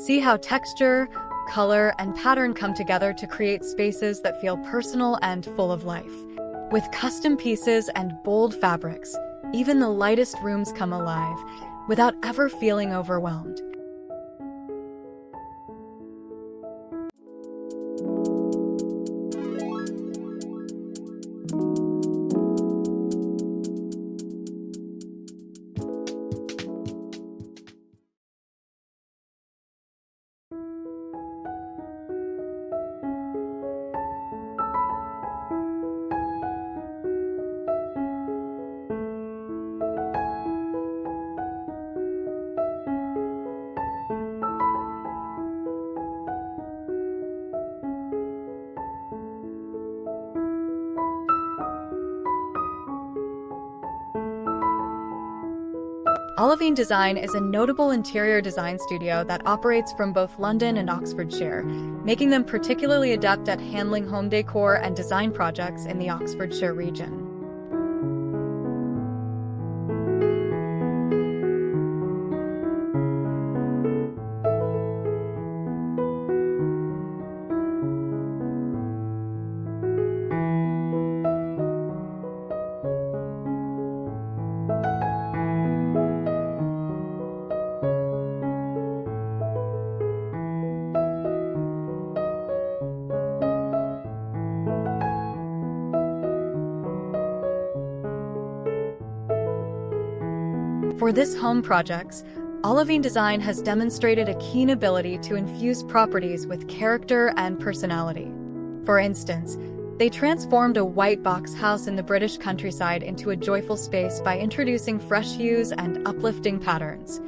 See how texture, color, and pattern come together to create spaces that feel personal and full of life. With custom pieces and bold fabrics, even the lightest rooms come alive, without ever feeling overwhelmed. Olivine Design is a notable interior design studio that operates from both London and Oxfordshire, making them particularly adept at handling home decor and design projects in the Oxfordshire region. For this home projects, Olivine Design has demonstrated a keen ability to infuse properties with character and personality. For instance, they transformed a white box house in the British countryside into a joyful space by introducing fresh hues and uplifting patterns.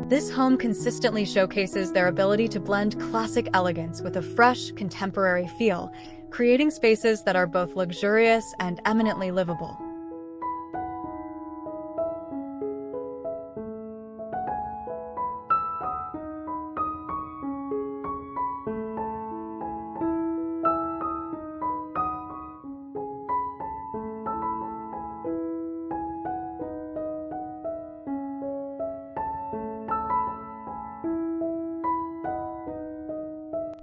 This home consistently showcases their ability to blend classic elegance with a fresh, contemporary feel, creating spaces that are both luxurious and eminently livable.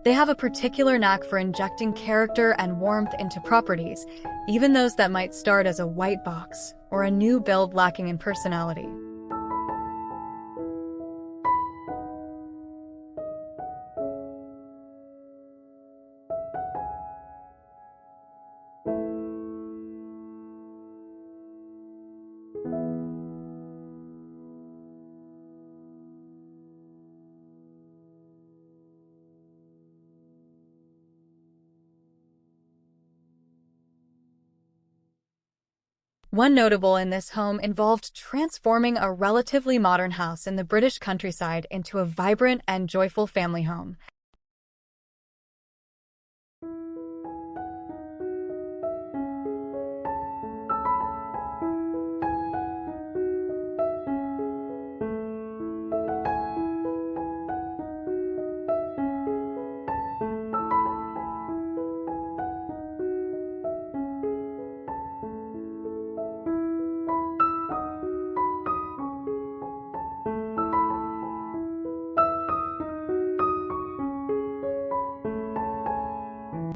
They have a particular knack for injecting character and warmth into properties, even those that might start as a white box or a new build lacking in personality. One notable in this home involved transforming a relatively modern house in the British countryside into a vibrant and joyful family home.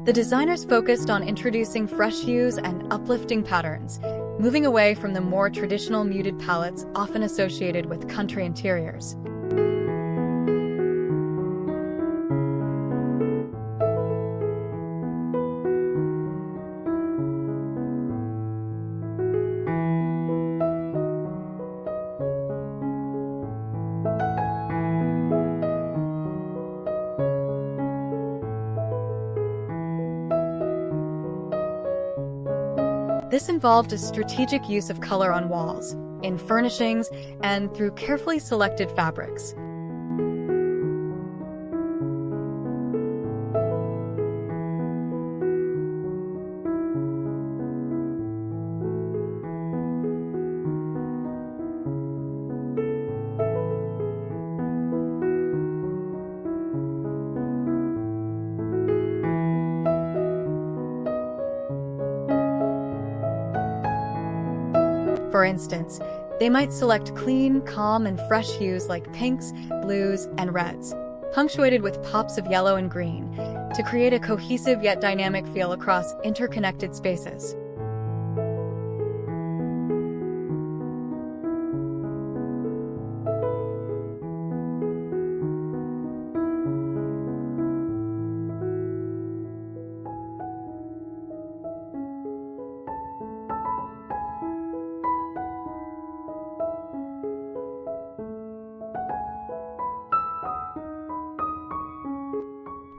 The designers focused on introducing fresh hues and uplifting patterns, moving away from the more traditional muted palettes often associated with country interiors. This involved a strategic use of color on walls, in furnishings, and through carefully selected fabrics. For instance, they might select clean, calm, and fresh hues like pinks, blues, and reds, punctuated with pops of yellow and green, to create a cohesive yet dynamic feel across interconnected spaces.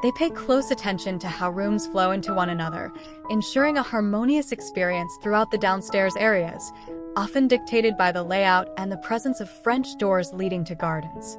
They pay close attention to how rooms flow into one another, ensuring a harmonious experience throughout the downstairs areas, often dictated by the layout and the presence of French doors leading to gardens.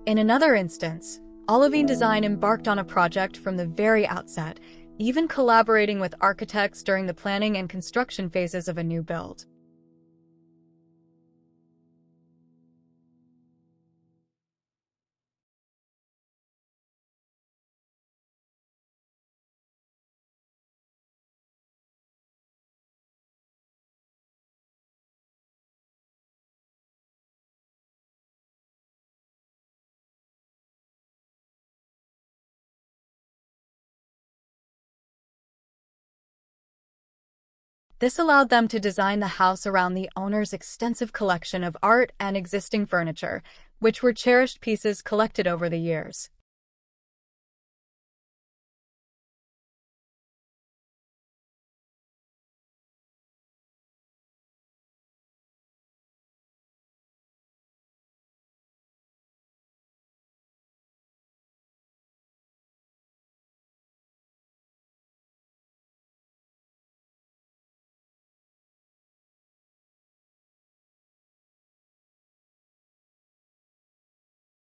In another instance, Olivine Design embarked on a project from the very outset, even collaborating with architects during the planning and construction phases of a new build. This allowed them to design the house around the owner's extensive collection of art and existing furniture, which were cherished pieces collected over the years.